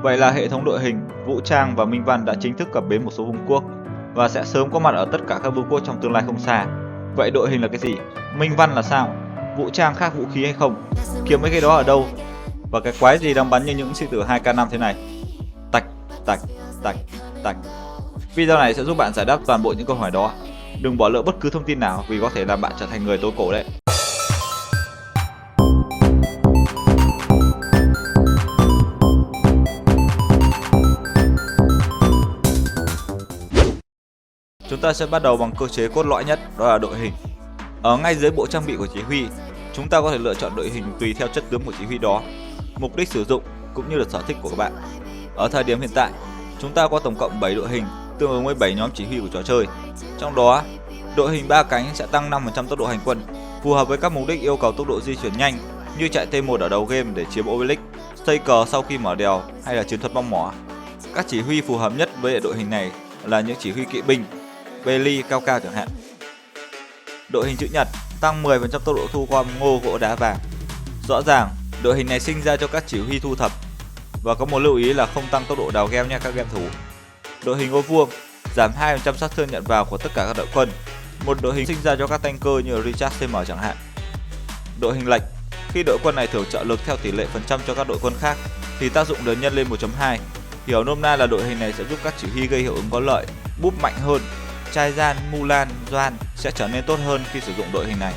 Vậy là hệ thống đội hình, vũ trang và minh văn đã chính thức cập bến một số vương quốc và sẽ sớm có mặt ở tất cả các vương quốc trong tương lai không xa. Vậy đội hình là cái gì? Minh văn là sao? Vũ trang khác vũ khí hay không? Kiếm mấy cái đó ở đâu? Và cái quái gì đang bắn như những sĩ tử 2K5 thế này? Tạch, tạch, tạch, tạch. Video này sẽ giúp bạn giải đáp toàn bộ những câu hỏi đó. Đừng bỏ lỡ bất cứ thông tin nào vì có thể làm bạn trở thành người tối cổ đấy. Chúng ta sẽ bắt đầu bằng cơ chế cốt lõi nhất, đó là đội hình. Ở ngay dưới bộ trang bị của chỉ huy, chúng ta có thể lựa chọn đội hình tùy theo chất tướng của chỉ huy đó, mục đích sử dụng cũng như là sở thích của các bạn. Ở thời điểm hiện tại, chúng ta có tổng cộng 7 đội hình, tương ứng với 7 nhóm chỉ huy của trò chơi. Trong đó, đội hình 3 cánh sẽ tăng 5% tốc độ hành quân, phù hợp với các mục đích yêu cầu tốc độ di chuyển nhanh như chạy T1 ở đầu game để chiếm Obelisk, xây cờ sau khi mở đèo hay là chiến thuật bom mỏ. Các chỉ huy phù hợp nhất với đội hình này là những chỉ huy kỵ binh, Bailey cao cao chẳng hạn. Đội hình chữ nhật tăng 10% tốc độ thu gom ngô gỗ đá vàng. Rõ ràng, đội hình này sinh ra cho các chỉ huy thu thập. Và có một lưu ý là không tăng tốc độ đào game nha các game thủ. Đội hình ô vuông giảm 2% sát thương nhận vào của tất cả các đội quân. Một đội hình sinh ra cho các tanker như Richard CM chẳng hạn. Đội hình lệch, khi đội quân này thưởng trợ lực theo tỷ lệ phần trăm cho các đội quân khác thì tác dụng được nhân lên 1.2. Hiểu nôm na là đội hình này sẽ giúp các chỉ huy gây hiệu ứng có lợi, búp mạnh hơn. Trai gian, Mulan, Doan sẽ trở nên tốt hơn khi sử dụng đội hình này.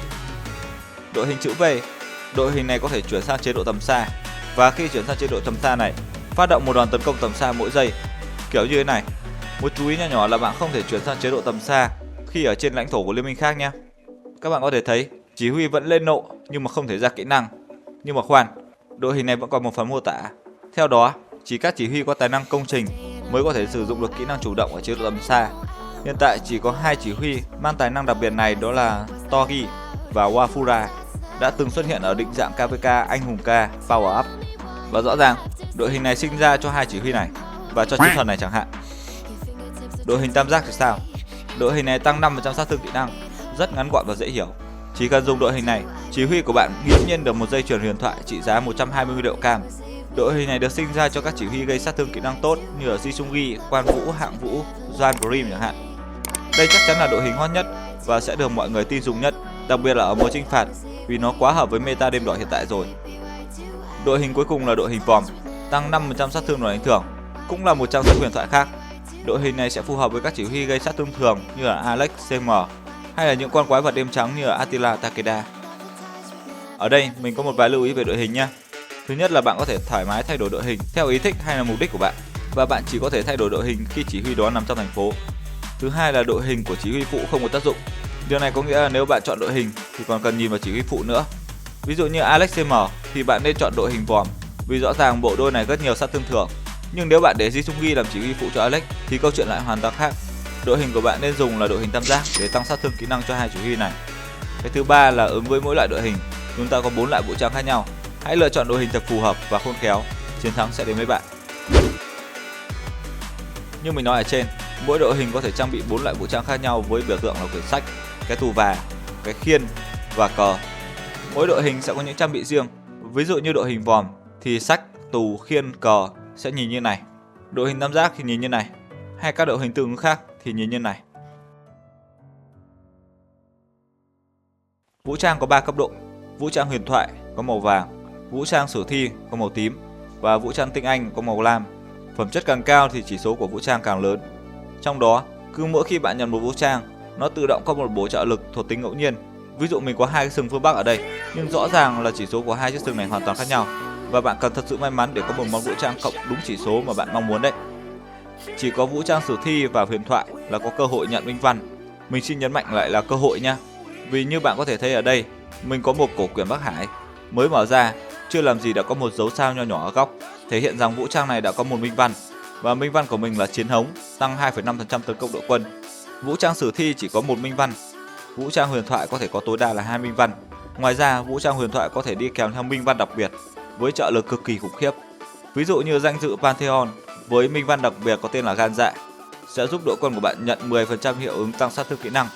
Đội hình chữ V, đội hình này có thể chuyển sang chế độ tầm xa và khi chuyển sang chế độ tầm xa này, phát động một đòn tấn công tầm xa mỗi giây, kiểu như thế này. Một chú ý nhỏ nhỏ là bạn không thể chuyển sang chế độ tầm xa khi ở trên lãnh thổ của liên minh khác nhé. Các bạn có thể thấy chỉ huy vẫn lên nộ nhưng mà không thể ra kỹ năng. Nhưng mà khoan, đội hình này vẫn còn một phần mô tả. Theo đó, chỉ các chỉ huy có tài năng công trình mới có thể sử dụng được kỹ năng chủ động ở chế độ tầm xa. Hiện tại chỉ có 2 chỉ huy mang tài năng đặc biệt này, đó là Togi và Wafura, đã từng xuất hiện ở định dạng KVK Anh Hùng K Power Up. Và rõ ràng, đội hình này sinh ra cho 2 chỉ huy này và cho chiến thuật này chẳng hạn. Đội hình tam giác thì sao? Đội hình này tăng 5% sát thương kỹ năng, rất ngắn gọn và dễ hiểu. Chỉ cần dùng đội hình này, chỉ huy của bạn nghiễm nhiên được một dây chuyền huyền thoại trị giá 120 triệu cam. Đội hình này được sinh ra cho các chỉ huy gây sát thương kỹ năng tốt như ở Jisung, Quan Vũ, Hạng Vũ, Doan Prim chẳng hạn. Đây chắc chắn là đội hình hot nhất và sẽ được mọi người tin dùng nhất, đặc biệt là ở mùa chinh phạt vì nó quá hợp với meta đêm đỏ hiện tại rồi. Đội hình cuối cùng là đội hình vòm, tăng 5% sát thương đòn đánh thưởng, cũng là một trang sức huyền thoại khác. Đội hình này sẽ phù hợp với các chỉ huy gây sát thương thường như là Alex CM hay là những con quái vật đêm trắng như là Attila Takeda. Ở đây mình có một vài lưu ý về đội hình nha. Thứ nhất là bạn có thể thoải mái thay đổi đội hình theo ý thích hay là mục đích của bạn, và bạn chỉ có thể thay đổi đội hình khi chỉ huy đó nằm trong thành phố. Thứ hai là đội hình của chỉ huy phụ không có tác dụng. Điều này có nghĩa là nếu bạn chọn đội hình thì còn cần nhìn vào chỉ huy phụ nữa. Ví dụ như Alex CM thì bạn nên chọn đội hình vòm vì rõ ràng bộ đôi này rất nhiều sát thương thường. Nhưng nếu bạn để Jisung làm chỉ huy phụ cho Alex thì câu chuyện lại hoàn toàn khác. Đội hình của bạn nên dùng là đội hình tam giác để tăng sát thương kỹ năng cho 2 chỉ huy này. Cái thứ ba là ứng với mỗi loại đội hình, chúng ta có 4 loại vũ trang khác nhau. Hãy lựa chọn đội hình thật phù hợp và khôn khéo, chiến thắng sẽ đến với bạn. Như mình nói ở trên, mỗi đội hình có thể trang bị 4 loại vũ trang khác nhau với biểu tượng là quyển sách, cái tù và, cái khiên và cờ. Mỗi đội hình sẽ có những trang bị riêng. Ví dụ như đội hình vòm thì sách, tù, khiên, cờ sẽ nhìn như này. Đội hình tam giác thì nhìn như này. Hay các đội hình tương ứng khác thì nhìn như này. Vũ trang có 3 cấp độ. Vũ trang huyền thoại có màu vàng, vũ trang sử thi có màu tím và vũ trang tinh anh có màu lam. Phẩm chất càng cao thì chỉ số của vũ trang càng lớn. Trong đó, cứ mỗi khi bạn nhận một vũ trang, nó tự động có một bổ trợ lực thuộc tính ngẫu nhiên. Ví dụ mình có 2 cái sừng phương Bắc ở đây, nhưng rõ ràng là chỉ số của 2 chiếc sừng này hoàn toàn khác nhau. Và bạn cần thật sự may mắn để có một món vũ trang cộng đúng chỉ số mà bạn mong muốn đấy. Chỉ có vũ trang sử thi và huyền thoại là có cơ hội nhận minh văn. Mình xin nhấn mạnh lại là cơ hội nha. Vì như bạn có thể thấy ở đây, mình có một cổ quyển Bắc Hải mới mở ra, chưa làm gì đã có một dấu sao nho nhỏ ở góc, thể hiện rằng vũ trang này đã có một minh văn. Và minh văn của mình là chiến hống, tăng 2,5% tấn công đội quân. Vũ trang sử thi chỉ có một minh văn. Vũ trang huyền thoại có thể có tối đa là 2 minh văn. Ngoài ra, vũ trang huyền thoại có thể đi kèm theo minh văn đặc biệt với trợ lực cực kỳ khủng khiếp. Ví dụ như danh dự Pantheon với minh văn đặc biệt có tên là gan dạ sẽ giúp đội quân của bạn nhận 10% hiệu ứng tăng sát thương kỹ năng.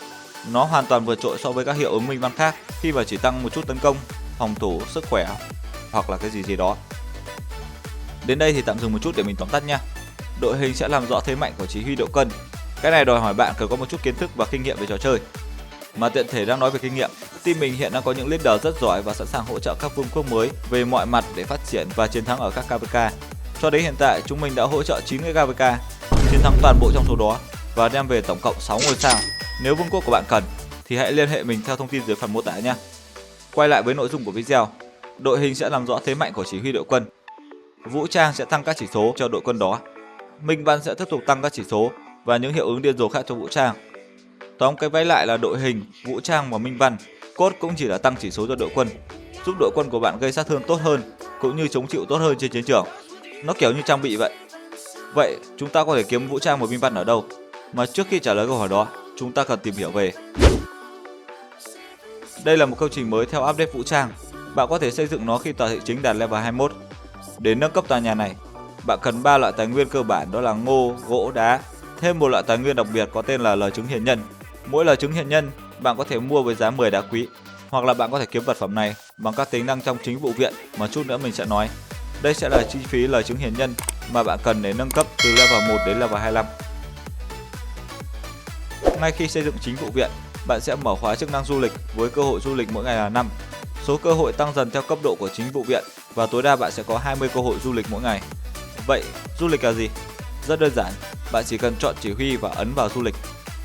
Nó hoàn toàn vượt trội so với các hiệu ứng minh văn khác khi mà chỉ tăng một chút tấn công, phòng thủ, sức khỏe hoặc là cái gì đó. Đến đây thì tạm dừng một chút để mình tóm tắt nha. Đội hình sẽ làm rõ thế mạnh của chỉ huy đội quân. Cái này đòi hỏi bạn cần có một chút kiến thức và kinh nghiệm về trò chơi. Mà tiện thể đang nói về kinh nghiệm, team mình hiện đang có những leader rất giỏi và sẵn sàng hỗ trợ các vương quốc mới về mọi mặt để phát triển và chiến thắng ở các KVK. Cho đến hiện tại, chúng mình đã hỗ trợ 9 cái KVK, chiến thắng toàn bộ trong số đó và đem về tổng cộng 6 ngôi sao. Nếu vương quốc của bạn cần thì hãy liên hệ mình theo thông tin dưới phần mô tả nhé. Quay lại với nội dung của video, đội hình sẽ làm rõ thế mạnh của chỉ huy đội quân. Vũ trang sẽ tăng các chỉ số cho đội quân đó. Minh văn sẽ tiếp tục tăng các chỉ số và những hiệu ứng điên rồ khác cho vũ trang. Tóm cái váy lại là đội hình, vũ trang và minh văn, cốt cũng chỉ là tăng chỉ số cho đội quân, giúp đội quân của bạn gây sát thương tốt hơn cũng như chống chịu tốt hơn trên chiến trường. Nó kiểu như trang bị vậy. Vậy chúng ta có thể kiếm vũ trang và minh văn ở đâu? Mà trước khi trả lời câu hỏi đó, chúng ta cần tìm hiểu về. Đây là một công trình mới theo update vũ trang. Bạn có thể xây dựng nó khi tòa thị chính đạt level 21. Để nâng cấp tòa nhà này, bạn cần 3 loại tài nguyên cơ bản, đó là ngô, gỗ, đá. Thêm một loại tài nguyên đặc biệt có tên là lời chứng hiền nhân. Mỗi lời chứng hiền nhân bạn có thể mua với giá 10 đá quý, hoặc là bạn có thể kiếm vật phẩm này bằng các tính năng trong chính vụ viện mà chút nữa mình sẽ nói. Đây sẽ là chi phí lời chứng hiền nhân mà bạn cần để nâng cấp từ level 1 đến level 25. Ngay khi xây dựng chính vụ viện, bạn sẽ mở khóa chức năng du lịch với cơ hội du lịch mỗi ngày là 5. Số cơ hội tăng dần theo cấp độ của chính vụ viện và tối đa bạn sẽ có 20 cơ hội du lịch mỗi ngày. Vậy, du lịch là gì? Rất đơn giản, bạn chỉ cần chọn chỉ huy và ấn vào du lịch.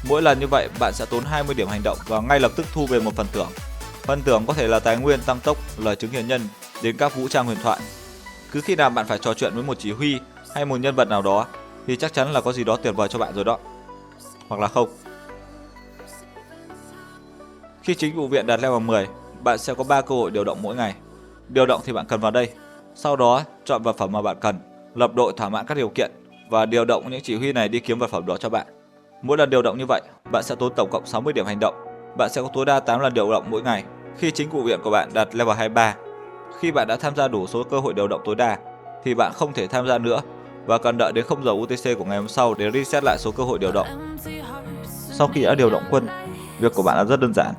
Mỗi lần như vậy, bạn sẽ tốn 20 điểm hành động và ngay lập tức thu về một phần thưởng. Phần thưởng có thể là tài nguyên tăng tốc, lời chứng hiền nhân đến các vũ trang huyền thoại. Cứ khi nào bạn phải trò chuyện với một chỉ huy hay một nhân vật nào đó thì chắc chắn là có gì đó tuyệt vời cho bạn rồi đó. Hoặc là không. Khi chính vụ viện đạt level 10, bạn sẽ có 3 cơ hội điều động mỗi ngày. Điều động thì bạn cần vào đây. Sau đó, chọn vật phẩm mà bạn cần, lập đội thỏa mãn các điều kiện và điều động những chỉ huy này đi kiếm vật phẩm đó cho bạn. Mỗi lần điều động như vậy, bạn sẽ tốn tổng cộng 60 điểm hành động. Bạn sẽ có tối đa 8 lần điều động mỗi ngày khi chính vụ viện của bạn đạt level 23. Khi bạn đã tham gia đủ số cơ hội điều động tối đa thì bạn không thể tham gia nữa và cần đợi đến 0 giờ UTC của ngày hôm sau để reset lại số cơ hội điều động. Sau khi đã điều động quân, việc của bạn là rất đơn giản.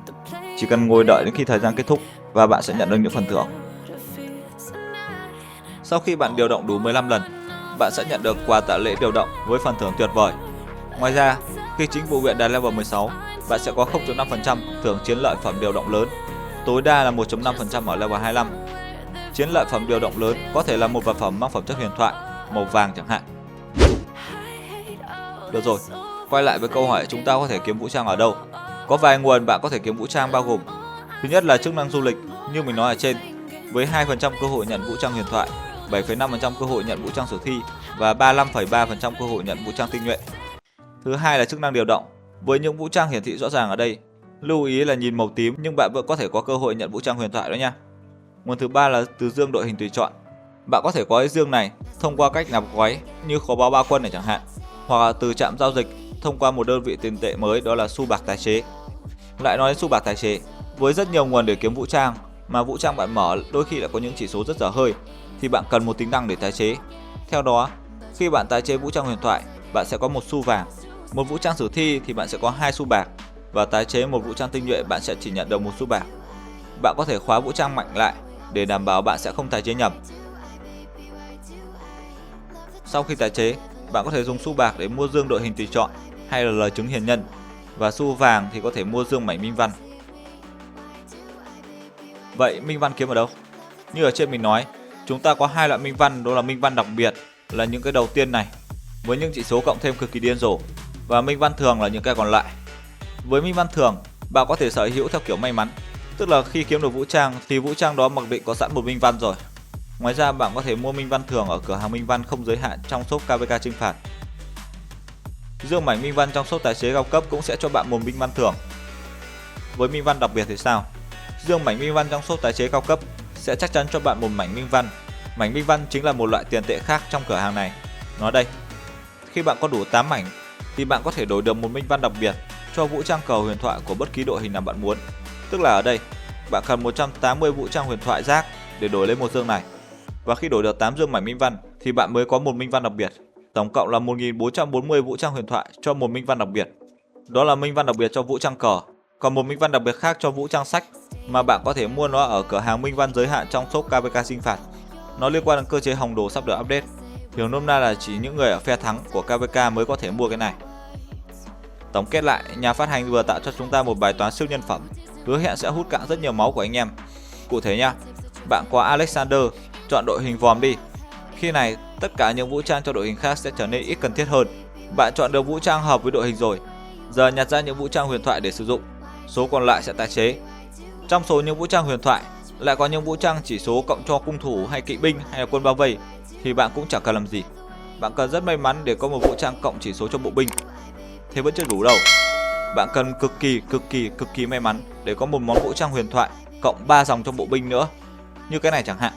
Chỉ cần ngồi đợi đến khi thời gian kết thúc và bạn sẽ nhận được những phần thưởng. Sau khi bạn điều động đủ 15 lần, bạn sẽ nhận được quà tạ lễ điều động với phần thưởng tuyệt vời. Ngoài ra, khi chính vụ viện đạt level 16, bạn sẽ có 0.5% thưởng chiến lợi phẩm điều động lớn, tối đa là 1.5% ở level 25. Chiến lợi phẩm điều động lớn có thể là một vật phẩm mang phẩm chất huyền thoại, màu vàng chẳng hạn. Được rồi, quay lại với câu hỏi chúng ta có thể kiếm vũ trang ở đâu? Có vài nguồn bạn có thể kiếm vũ trang bao gồm: thứ nhất là chức năng du lịch như mình nói ở trên, với 2% cơ hội nhận vũ trang huyền thoại, 7,5% cơ hội nhận vũ trang sử thi và 35,3% cơ hội nhận vũ trang tinh nhuệ. Thứ hai là chức năng điều động, với những vũ trang hiển thị rõ ràng ở đây. Lưu ý là nhìn màu tím nhưng bạn vẫn có thể có cơ hội nhận vũ trang huyền thoại đó nha. Nguồn thứ ba là từ dương đội hình tùy chọn. Bạn có thể có cái dương này thông qua cách nạp gói như kho báu 3 quân này chẳng hạn, hoặc là từ trạm giao dịch thông qua một đơn vị tiền tệ mới, đó là xu bạc tái chế. Lại nói đến xu bạc tái chế, với rất nhiều nguồn để kiếm vũ trang mà vũ trang bạn mở đôi khi lại có những chỉ số rất dở hơi thì bạn cần một tính năng để tái chế. Theo đó, khi bạn tái chế vũ trang huyền thoại, bạn sẽ có 1 xu vàng. Một vũ trang sử thi thì bạn sẽ có 2 xu bạc và tái chế một vũ trang tinh nhuệ bạn sẽ chỉ nhận được 1 xu bạc. Bạn có thể khóa vũ trang mạnh lại để đảm bảo bạn sẽ không tái chế nhầm. Sau khi tái chế, bạn có thể dùng xu bạc để mua dương đội hình tùy chọn hay là lời chứng hiền nhân, và xu vàng thì có thể mua dương mảnh minh văn. Vậy minh văn kiếm ở đâu? Như ở trên mình nói, chúng ta có 2 loại minh văn, đó là minh văn đặc biệt là những cái đầu tiên này với những chỉ số cộng thêm cực kỳ điên rồ, và minh văn thường là những cái còn lại. Với minh văn thường, bạn có thể sở hữu theo kiểu may mắn, tức là khi kiếm được vũ trang thì vũ trang đó mặc định có sẵn một minh văn rồi. Ngoài ra bạn có thể mua minh văn thường ở cửa hàng minh văn không giới hạn trong shop KVK chinh phạt. Dương mảnh minh văn trong shop tái chế cao cấp cũng sẽ cho bạn một minh văn thường. Với minh văn đặc biệt thì sao? Dương mảnh minh văn trong shop tái chế cao cấp sẽ chắc chắn cho bạn một mảnh minh văn. Mảnh minh văn chính là một loại tiền tệ khác trong cửa hàng này. Nói đây, khi bạn có đủ 8 mảnh thì bạn có thể đổi được một minh văn đặc biệt cho vũ trang cờ huyền thoại của bất kỳ đội hình nào bạn muốn. Tức là ở đây, bạn cần 180 vũ trang huyền thoại rác để đổi lấy một dương này. Và khi đổi được 8 dương mảnh minh văn thì bạn mới có một minh văn đặc biệt. Tổng cộng là 1440 vũ trang huyền thoại cho một minh văn đặc biệt. Đó là minh văn đặc biệt cho vũ trang cờ. Còn một minh văn đặc biệt khác cho vũ trang sách mà bạn có thể mua nó ở cửa hàng minh văn giới hạn trong shop KVK chinh phạt. Nó liên quan đến cơ chế hồng đồ sắp được update. Hiểu nôm na là chỉ những người ở phe thắng của KVK mới có thể mua cái này. Tổng kết lại, nhà phát hành vừa tạo cho chúng ta một bài toán siêu nhân phẩm, hứa hẹn sẽ hút cạn rất nhiều máu của anh em. Cụ thể nha, bạn có Alexander, chọn đội hình vòm đi. Khi này, tất cả những vũ trang cho đội hình khác sẽ trở nên ít cần thiết hơn. Bạn chọn được vũ trang hợp với đội hình rồi, giờ nhặt ra những vũ trang huyền thoại để sử dụng, số còn lại sẽ tái chế. Trong số những vũ trang huyền thoại, lại có những vũ trang chỉ số cộng cho cung thủ hay kỵ binh hay là quân bao vây, thì bạn cũng chẳng cần làm gì. Bạn cần rất may mắn để có một vũ trang cộng chỉ số cho bộ binh. Thế vẫn chưa đủ đâu. Bạn cần cực kỳ may mắn để có một món vũ trang huyền thoại cộng 3 dòng cho bộ binh nữa, như cái này chẳng hạn.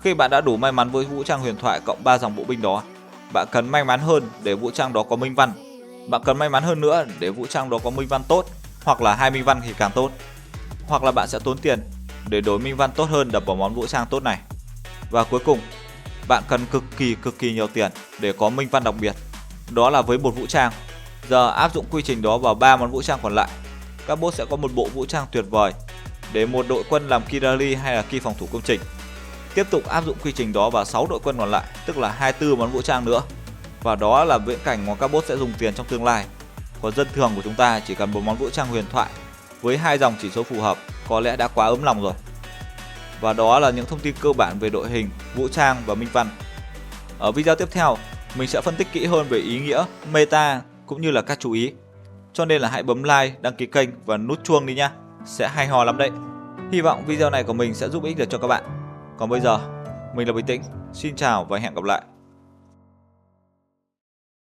Khi bạn đã đủ may mắn với vũ trang huyền thoại cộng 3 dòng bộ binh đó, bạn cần may mắn hơn để vũ trang đó có minh văn. Bạn cần may mắn hơn nữa để vũ trang đó có minh văn tốt, hoặc là 2 minh văn thì càng tốt. Hoặc là bạn sẽ tốn tiền để đổi minh văn tốt hơn đập vào món vũ trang tốt này. Và cuối cùng, bạn cần cực kỳ nhiều tiền để có minh văn đặc biệt. Đó là với một vũ trang. Giờ áp dụng quy trình đó vào 3 món vũ trang còn lại, các boss sẽ có một bộ vũ trang tuyệt vời để một đội quân làm Kirari hay là kỳ phòng thủ công trình. Tiếp tục áp dụng quy trình đó vào 6 đội quân còn lại, tức là 24 món vũ trang nữa. Và đó là viễn cảnh mà các boss sẽ dùng tiền trong tương lai. Còn dân thường của chúng ta chỉ cần một món vũ trang huyền thoại với 2 dòng chỉ số phù hợp có lẽ đã quá ấm lòng rồi. Và đó là những thông tin cơ bản về đội hình, vũ trang và minh văn. Ở video tiếp theo, mình sẽ phân tích kỹ hơn về ý nghĩa, meta cũng như là các chú ý. Cho nên là hãy bấm like, đăng ký kênh và nút chuông đi nhá. Sẽ hay ho lắm đấy. Hy vọng video này của mình sẽ giúp ích được cho các bạn. Còn bây giờ, mình là Bình Tĩnh. Xin chào và hẹn gặp lại.